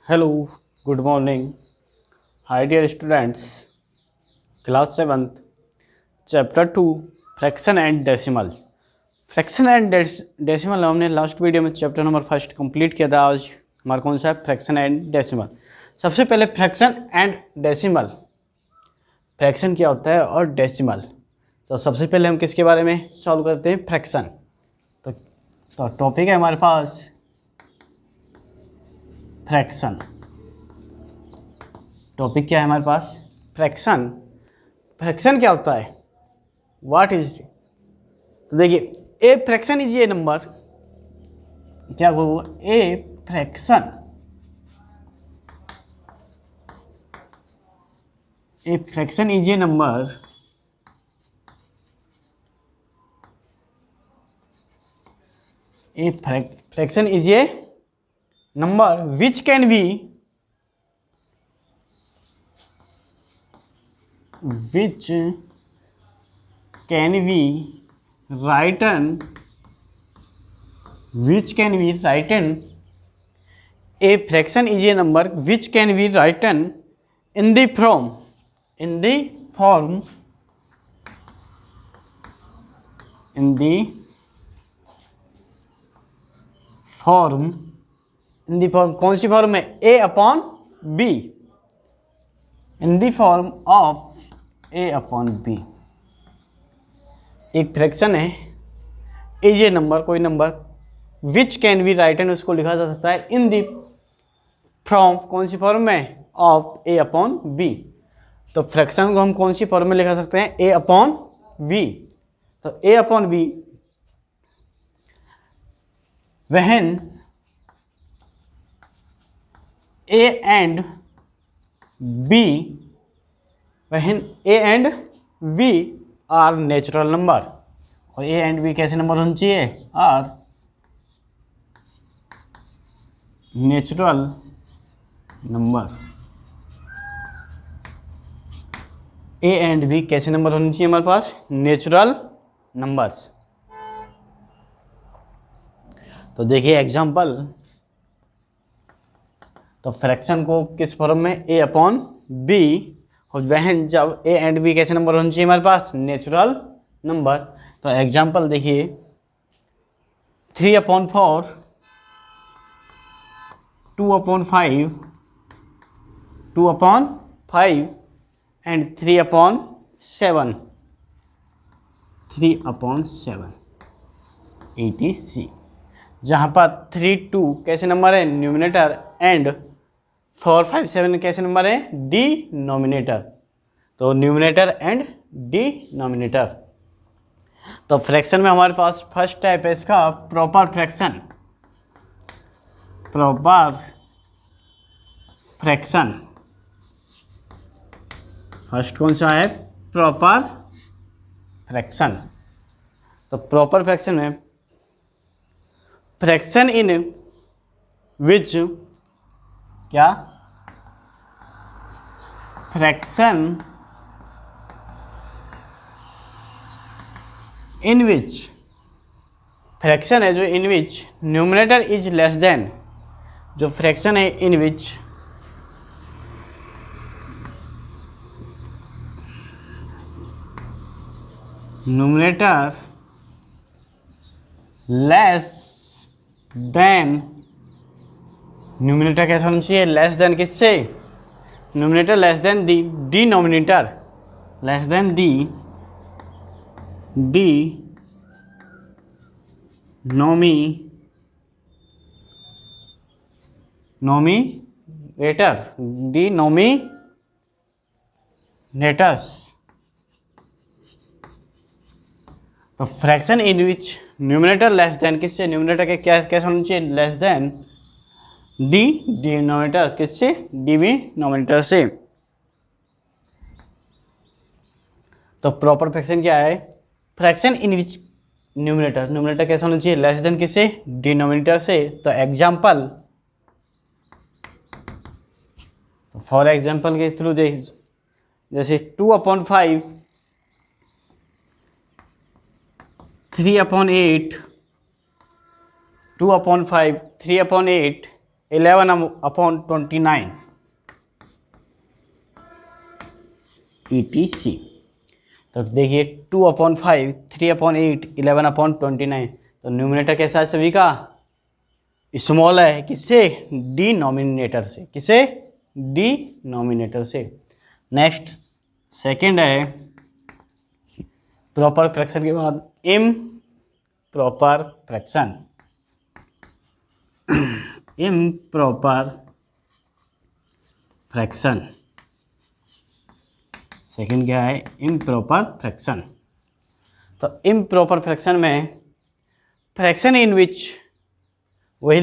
Hello, good morning. Hi, dear students. Class 7th, Chapter 2, Fraction and Decimal. Fraction and decimal हमने last video में chapter number first complete किया था। आज हमारा कौन सा है? Fraction and decimal. सबसे पहले फ्रैक्शन एंड डेसिमल, फ्रैक्शन क्या होता है और डेसिमल। तो सबसे पहले हम किसके बारे में सॉल्व करते हैं? फ्रैक्शन। तो टॉपिक है हमारे पास फ्रैक्शन। टॉपिक क्या है हमारे पास? फ्रैक्शन। फ्रैक्शन क्या होता है? What is? तो देखिए, a fraction is a number. क्या होगा? A fraction, a fraction is a number a fraction is a number which can be which can be written a fraction is a number which can be written in the form in the form कौन सी form में? a upon b, in the form of a upon b। एक fraction है, is a number, कोई number, which can be written, उसको लिखा जा सकता है इन दी फ्रॉम, कौन सी फॉर्म में? Of a upon b। तो फ्रैक्शन को हम कौन सी फॉर्म में लिखा सकते हैं? a upon b। तो a upon b when a and b, when a and b are natural number. और a एंड b कैसे नंबर होने चाहिए? Are natural number. a and b कैसे नंबर होने चाहिए हमारे पास? Natural numbers. तो देखिए एग्जांपल, तो फ्रैक्शन को किस फॉर्म में? a अपॉन b, और वहन जब a एंड b कैसे नंबर होने चाहिए हमारे पास? Natural number. तो एग्जांपल देखिए, 3 upon 4, 2 upon 5, 2 upon 5 and 3 upon 7, 3 upon 7, 80c। जहाँ पर 3, 2 कैसे नंबर है? न्यूमिनेटर, एंड 4, 5, 7 कैसे नंबर है? डिनोमिनेटर। तो न्यूमिनेटर एंड डिनोमिनेटर। तो फ्रैक्शन में हमारे पास फर्स्ट टाइप है इसका proper fraction. Proper fraction first कौन सा है? Proper fraction. तो प्रॉपर फ्रैक्शन में फ्रैक्शन इन विच, क्या? फ्रैक्शन इन विच, फ्रैक्शन है जो इन विच न्यूमिनेटर इज लेस देन, जो फ्रैक्शन है इन विच न्यूमिनेटर लेस देन, न्यूमिनेटर कैसे होना चाहिए? लेस देन किससे? न्यूमिनेटर लेस देन दी डिनोमिनेटर, लेस देन दी डिनोमिनेटर्स। तो fraction in which numerator less than किससे? न्यूमिनेटर के क्या कैसे होना चाहिए? लेस देन डी डिनोमिनेटर्स, किससे? डिनोमिनेटर से। तो प्रॉपर फ्रैक्शन क्या है? फ्रैक्शन इन विच न्यूमिनेटर कैसे होना चाहिए? लेस देन किससे? डिनोमिनेटर से। तो एग्जाम्पल, फॉर एग्जाम्पल के थ्रू देख, जैसे 2 upon 5, 3 upon 8, 2 upon 5, 3 upon 8, 11/29 ETC। तो देखिए 2/5, 3/8, 11/29। तो न्यूमरेटर कैसा है सभी का? स्मॉल है। किससे? डिनोमिनेटर से। किसे? डिनोमिनेटर से। नेक्स्ट सेकंड है प्रॉपर फ्रैक्शन के बाद इम proper fraction. Improper fraction. Second क्या है? Improper fraction. तो इम्प्रॉपर फ्रैक्शन में फ्रैक्शन इन विच वही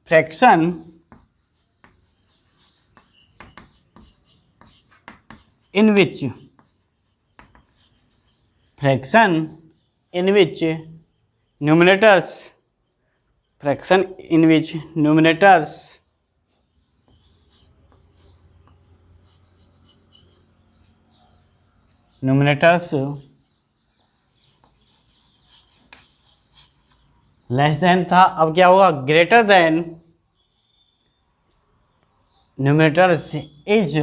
fraction in which numerators fraction in which numerators less than था, अब क्या होगा? Greater than. Numerators is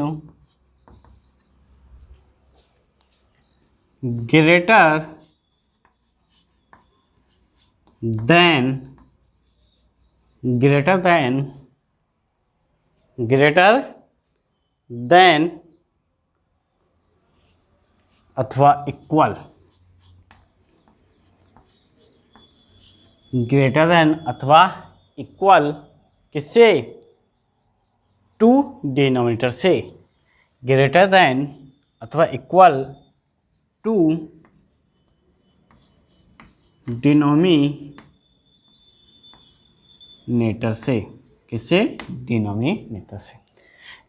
greater than अथवा इक्वल। ग्रेटर देन अथवा इक्वल किससे? टू डिनोमिनेटर से। ग्रेटर देन अथवा इक्वल टू डिनोमिनेटर से। किससे? डिनोमिनेटर से।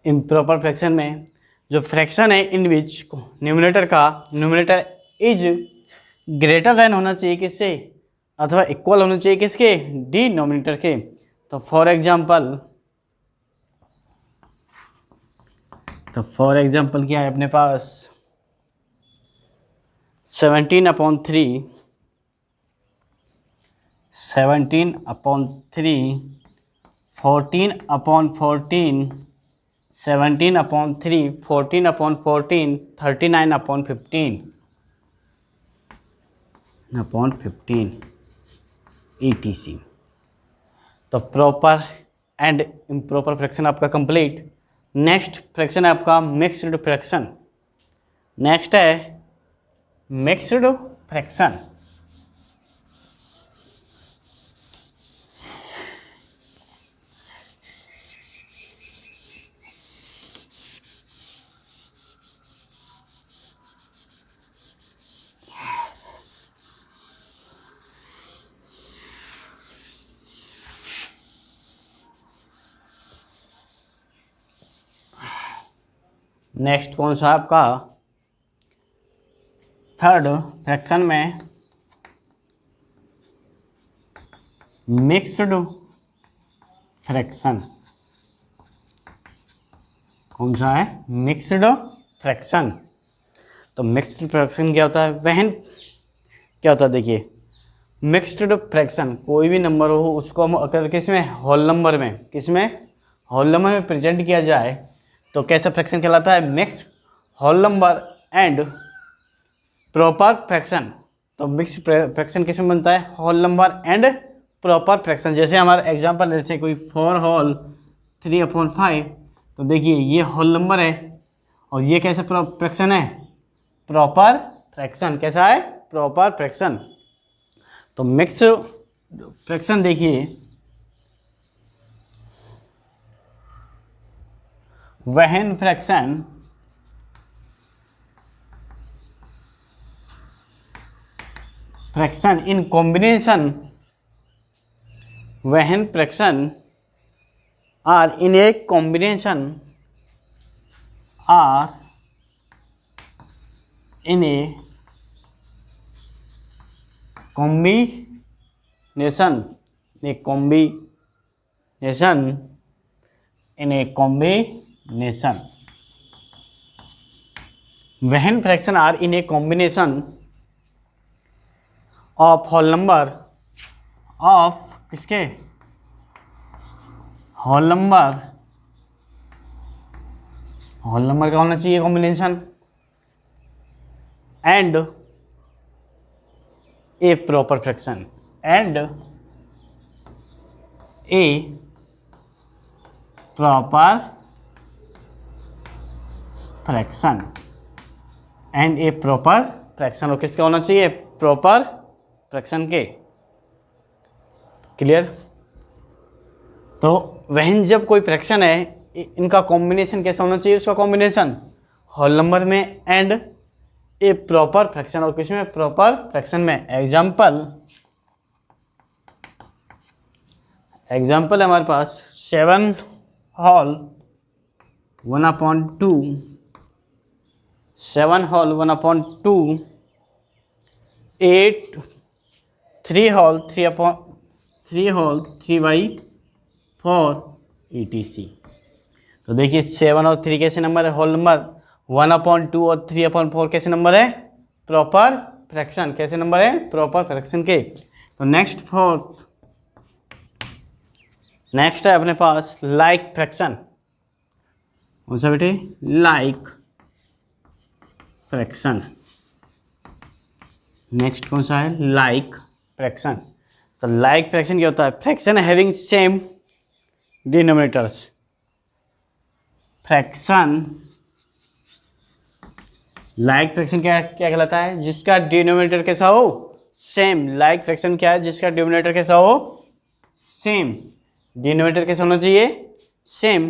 इम्प्रॉपर फ्रैक्शन में जो फ्रैक्शन है इन विच न्यूमरेटर इज ग्रेटर देन होना चाहिए किससे? अथवा इक्वल होना चाहिए किसके? डिनोमिनेटर के। तो फॉर एग्जाम्पल क्या है अपने पास? 17/3, 14/14, 17/3, 14/14, 39/15 ETC। तो प्रॉपर एंड इम्प्रॉपर फ्रैक्शन आपका कंप्लीट। नेक्स्ट फ्रैक्शन है आपका मिक्स्ड फ्रैक्शन। नेक्स्ट है मिक्स्ड फ्रैक्शन। नेक्स्ट कौन सा आपका? थर्ड फ्रैक्शन में मिक्स्ड फ्रैक्शन। कौन सा है? Mixed fraction. तो मिक्स्ड फ्रैक्शन क्या होता है? क्या होता है देखिए, मिक्स्ड फ्रैक्शन कोई भी नंबर हो उसको हम अगर किसमें? होल नंबर में प्रेजेंट किया जाए तो कैसा फ्रैक्शन कहलाता है? Mixed whole number and proper fraction. तो मिक्स फ्रैक्शन किसमें बनता है? Whole number and proper fraction. जैसे हमारा एग्जांपल जैसे कोई 4 होल 3/5। तो देखिए ये होल नंबर है और ये कैसा फ्रैक्शन है? Proper fraction. कैसा है? Proper fraction. तो मिक्स फ्रैक्शन देखिए, when fraction in combination, when fraction are in a combination, are in a combination, when fraction are in a combination of whole number of किसके? Whole number का होना चाहिए combination, and A proper fraction, and A proper fraction, and A proper fraction. और किसका होना चाहिए? Proper fraction के। Clear? तो वह जब कोई फ्रैक्शन है, इनका कॉम्बिनेशन कैसा होना चाहिए? उसका कॉम्बिनेशन होल नंबर में एंड ए प्रॉपर फ्रैक्शन, और किसमें? प्रॉपर फ्रैक्शन में। एग्जाम्पल है हमारे पास 7 होल 1/2, 7 होल 1/2, 8 3 होल 3/4 etc। तो देखिए 7 और 3 कैसे नंबर है? Whole number. 1/2 और 3/4 कैसे नंबर है? Proper fraction. कैसे नंबर है? प्रॉपर फ्रैक्शन के। तो नेक्स्ट है अपने पास लाइक फ्रैक्शन। कौन सा बेटे? Like fraction. नेक्स्ट कौन सा है? Like fraction. तो लाइक फ्रैक्शन क्या होता है? Fraction having same denominators. Fraction like fraction क्या कहलाता है? जिसका डिनोमिनेटर कैसा हो? सेम। लाइक फ्रैक्शन क्या है? जिसका डिनोमिनेटर कैसा हो? सेम। डिनोमिनेटर कैसा होना चाहिए? Same.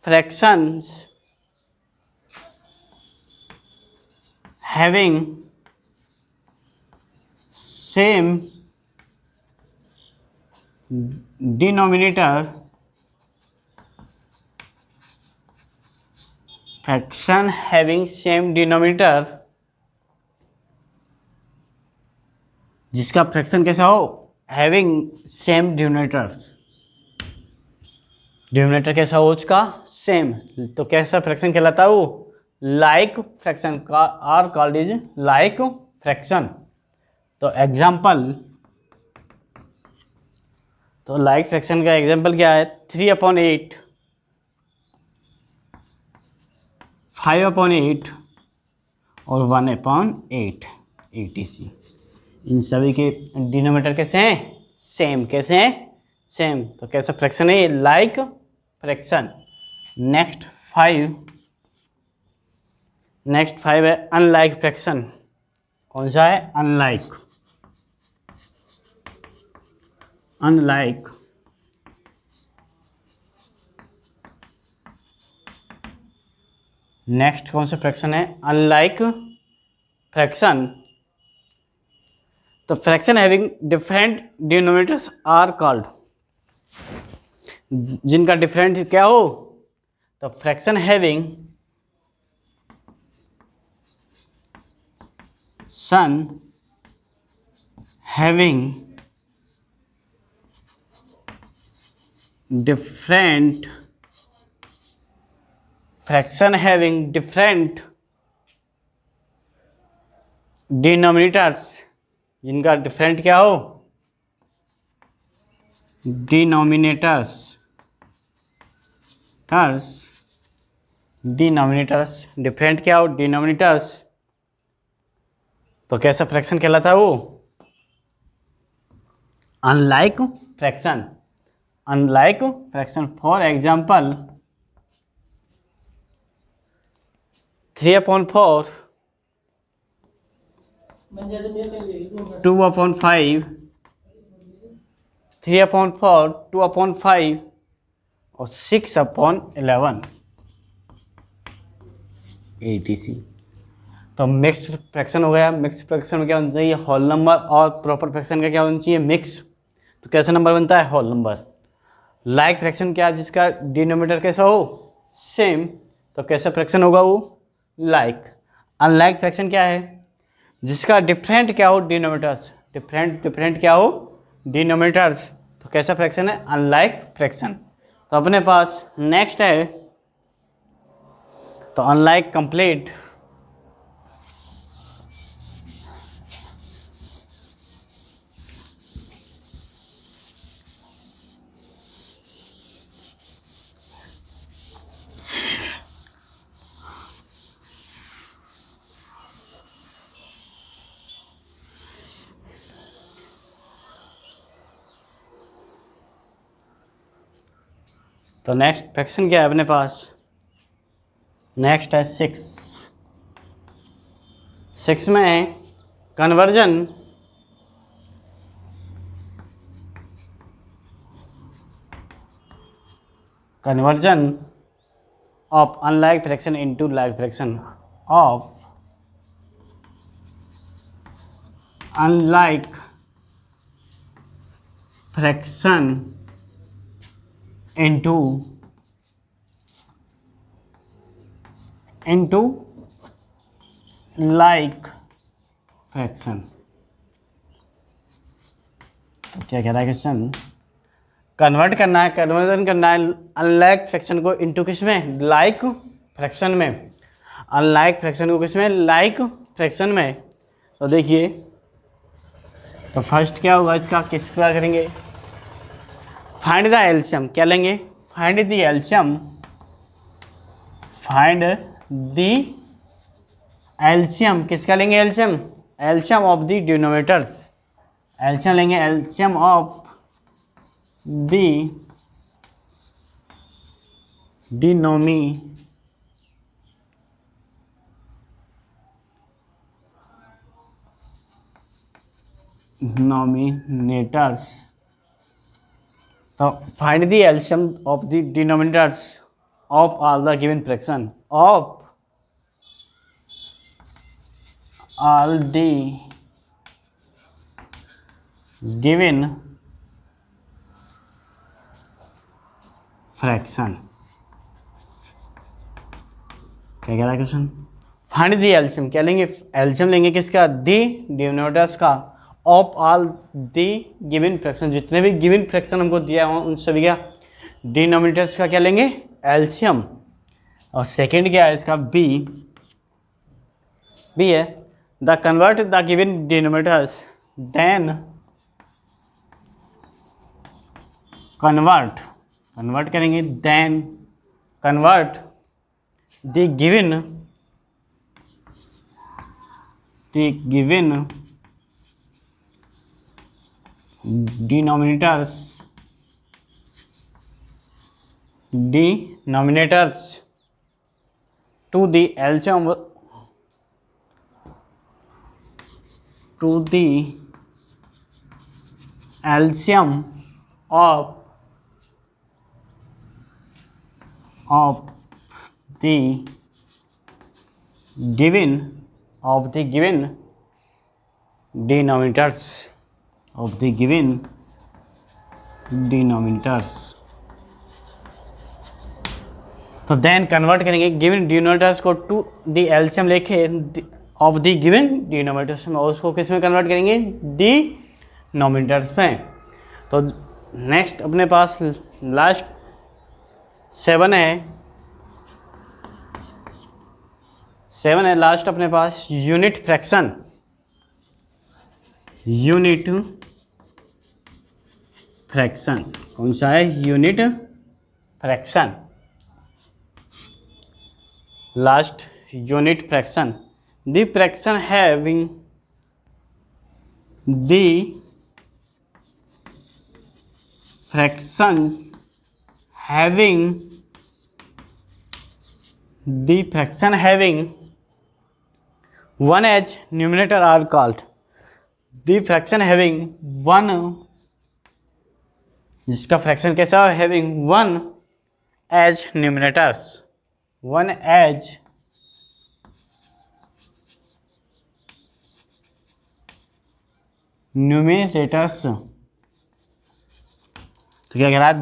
Fractions having same denominator, fraction having same denominator, जिसका फ्रैक्शन कैसा हो? Having same denominator. डिनोमिनेटर कैसा हो उसका? सेम। तो कैसा फ्रैक्शन कहलाता है वो? लाइक फ्रैक्शन का। Are called is like fraction. तो लाइक फ्रैक्शन का एग्जांपल क्या है? 3/8, 5/8 और 1/8 etc। इन सभी के डिनोमिनेटर कैसे हैं? सेम। कैसे हैं? सेम। तो कैसा फ्रैक्शन है ये? Like fraction. नेक्स्ट 5 है अनलाइक फ्रैक्शन। कौन सा है? अनलाइक। नेक्स्ट कौन सा फ्रैक्शन है? Unlike fraction. तो fraction having different denominators are called, जिनका डिफरेंट क्या हो? तो fraction having different fraction having different denominators, जिनका डिफरेंट क्या हो? डिनोमिनेटर्स डिफरेंट क्या हो? डिनोमिनेटर्स। तो कैसा फ्रैक्शन कहलाता है वो? Unlike fraction. फॉर एग्जाम्पल 3/4, 2/5, 3/4, 2/5 और 6/11 etc। तो मिक्स फ्रैक्शन हो गया। मिक्स फ्रैक्शन में क्या होना चाहिए? Whole number. और प्रॉपर फ्रैक्शन का क्या होना चाहिए? मिक्स। तो कैसा नंबर बनता है? Whole number. लाइक फ्रैक्शन क्या है? जिसका डिनोमिनेटर कैसा हो? सेम। तो कैसा फ्रैक्शन होगा वो? लाइक। अनलाइक फ्रैक्शन क्या है? जिसका डिफरेंट क्या हो? डिनोमिनेटर्स। डिफरेंट क्या हो? डिनोमिनेटर्स। तो कैसा फ्रैक्शन है? Unlike fraction. तो अपने पास नेक्स्ट है तो अनलाइक कंप्लीट। तो नेक्स्ट फ्रैक्शन क्या है अपने पास? नेक्स्ट है 6। 6 में conversion of unlike fraction into like fraction of unlike fraction into like fraction. तो क्या कह रहा है क्वेश्चन? कन्वर्ट करना है, कन्वर्जन करना है अनलाइक फ्रैक्शन को इनटू किस में? लाइक फ्रैक्शन में। अनलाइक फ्रैक्शन को किस में? लाइक फ्रैक्शन में। तो देखिए, तो फर्स्ट क्या होगा इसका, किस प्रकार करेंगे? Find the LCM. क्या लेंगे? Find the LCM. Find the LCM किसका लेंगे? LCM, LCM of the denominators. LCM लेंगे, एलसीएम ऑफ द डिनोमिनेटर्स। तो find the LCM of the denominators of all the given fraction, of all the given fraction। क्या कह रहा है question? Find the LCM. क्या लेंगे? एलसीएम लेंगे किसका? दी डिनोमिनेटर्स का, of all the given fraction. जितने भी गिवन फ्रैक्शन हमको दिया हो उन सभी का डिनोमिनेटर्स का क्या लेंगे? एलसीएम। और सेकंड क्या है इसका? बी है the convert the given denominators, then convert करेंगे, then convert the given denominators to the LCM of the given denominators तो देन कन्वर्ट करेंगे गिवन डिनोमिनेटर्स को टू द एलसीएम लेके ऑफ द गिवन डिनोमिनेटर्स में, उसको किस में कन्वर्ट करेंगे? डिनोमिनेटर्स में। तो नेक्स्ट अपने पास लास्ट 7 है लास्ट अपने पास यूनिट फ्रैक्शन। कौन सा है? Unit fraction. Last unit fraction, the fraction having one as numerator are called, the fraction having one, जिसका फ्रैक्शन कैसा है? having one as numerators, one as numerators. तो क्या कह रहा है?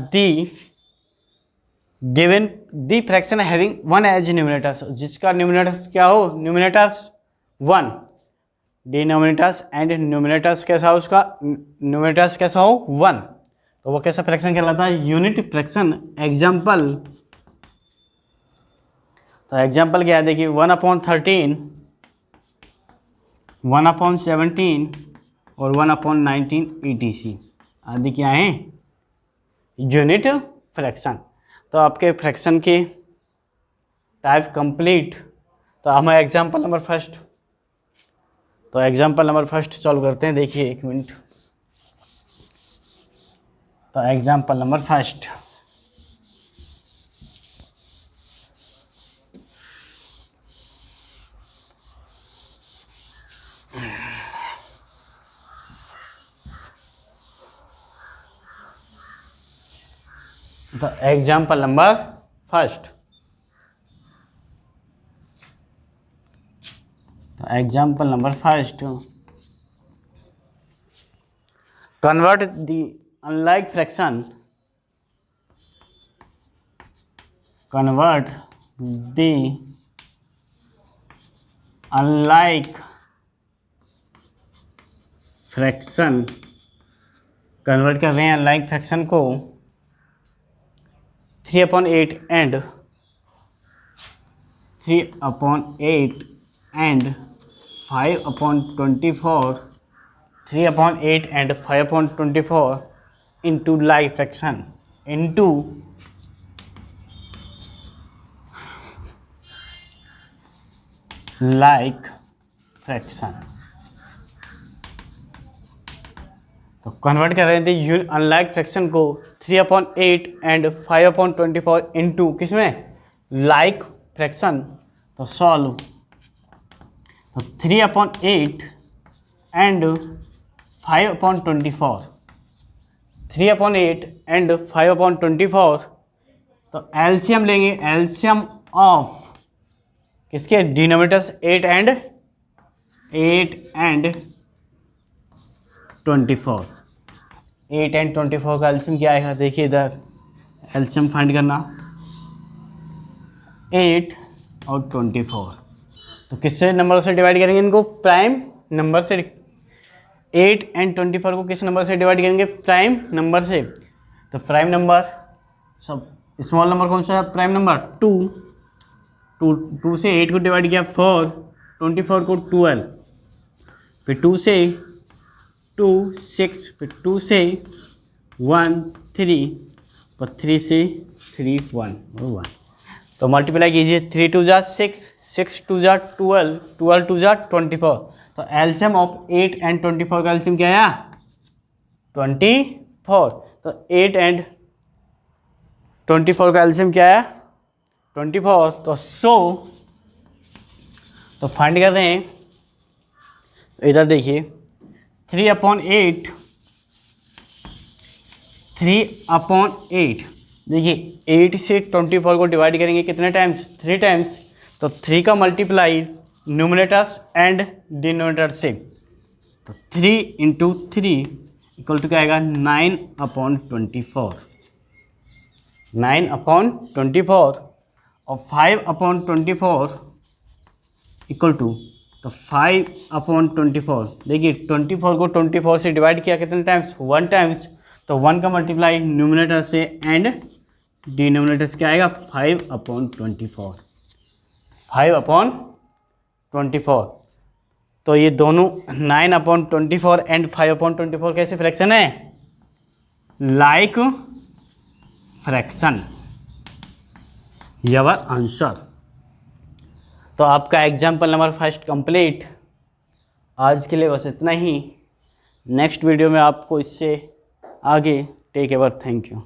The fraction having one as numerators, जिसका numerators क्या हो? न्यूमिनेटर्स 1, डिनोमिनेटर्स एंड न्यूमिनेटर्स कैसा हो? उसका न्यूमिनेटर्स कैसा हो? 1। तो वो कैसा फ्रैक्शन कहलाता है? Unit fraction. एग्जाम्पल, तो एग्जाम्पल क्या है? देखिए 1/13, 1/17 और 1/19 ETC आदि क्या है? Unit fraction. तो आपके फ्रैक्शन के टाइप कंप्लीट। तो हमें एग्जाम्पल नंबर फर्स्ट, तो एग्जाम्पल नंबर फर्स्ट सॉल्व करते हैं। देखिए 1 मिनट। तो example number first, the example number first, example number first, convert the unlike fraction, convert the unlike fraction, convert कर रहे हैं unlike fraction को 3/8 and 3/8 and 5/24, 3/8 and 5/24 into like fraction, into like fraction। तो convert कर रहे थे unlike fraction को 3/8 and 5/24 into किसमें, लाइक फ्रैक्शन। तो सॉल्व, तो 3/8 एंड 5/24, 3/8 एंड 5/24, तो एलसीएम लेंगे, एलसीएम ऑफ किसके, डिनोमिनेटर्स 8 एंड 24, 8 एंड 24 का एलसीएम क्या आएगा, देखिए इधर एलसीएम फाइंड करना, 8 और 24, तो किससे नंबर से डिवाइड करेंगे इनको, प्राइम नंबर से। 8 एंड 24 को किस नंबर से डिवाइड करेंगे, प्राइम नंबर से। तो प्राइम नंबर, सब स्मॉल नंबर कौन सा है, प्राइम नंबर 2 से 8 को डिवाइड किया 4, 24 को 12, फिर 2 से 2 6, फिर 2 से 1 3, और 3 से 3 1, तो मल्टीप्लाई कीजिए, 3 2 जा 6, 6 2 जा 12, 12 2 जा 24, तो एलसीएम ऑफ 8 एंड 24 का एलसीएम क्या आया, 24, तो 8 एंड 24 का एलसीएम क्या आया, 24, तो तो फाइंड कर रहे हैं, इधर देखिए 3/8, 3/8, देखिए 8 से 24 को डिवाइड करेंगे कितने टाइम्स, 3 टाइम्स, तो 3 का मल्टीप्लाई न्यूमरेटर्स एंड डिनोमिनेटर से, तो 3 इंटू 3 इक्वल टू क्या आएगा, 9/24, 9/24, और 5/24 इक्वल टू, तो 5/24, देखिए 24 को 24 से डिवाइड किया कितने टाइम्स, 1 टाइम्स, तो 1 का मल्टीप्लाई न्यूमरेटर से एंड डिनोमिनेटर से क्या आएगा, 5/24, 5/24, तो ये दोनों 9/24 एंड 5/24 कैसे फ्रैक्शन है, लाइक फ्रैक्शन, योर आंसर। तो आपका एग्जाम्पल नंबर फर्स्ट कंप्लीट। आज के लिए बस इतना ही, नेक्स्ट वीडियो में आपको इससे आगे टेक केयर, थैंक यू।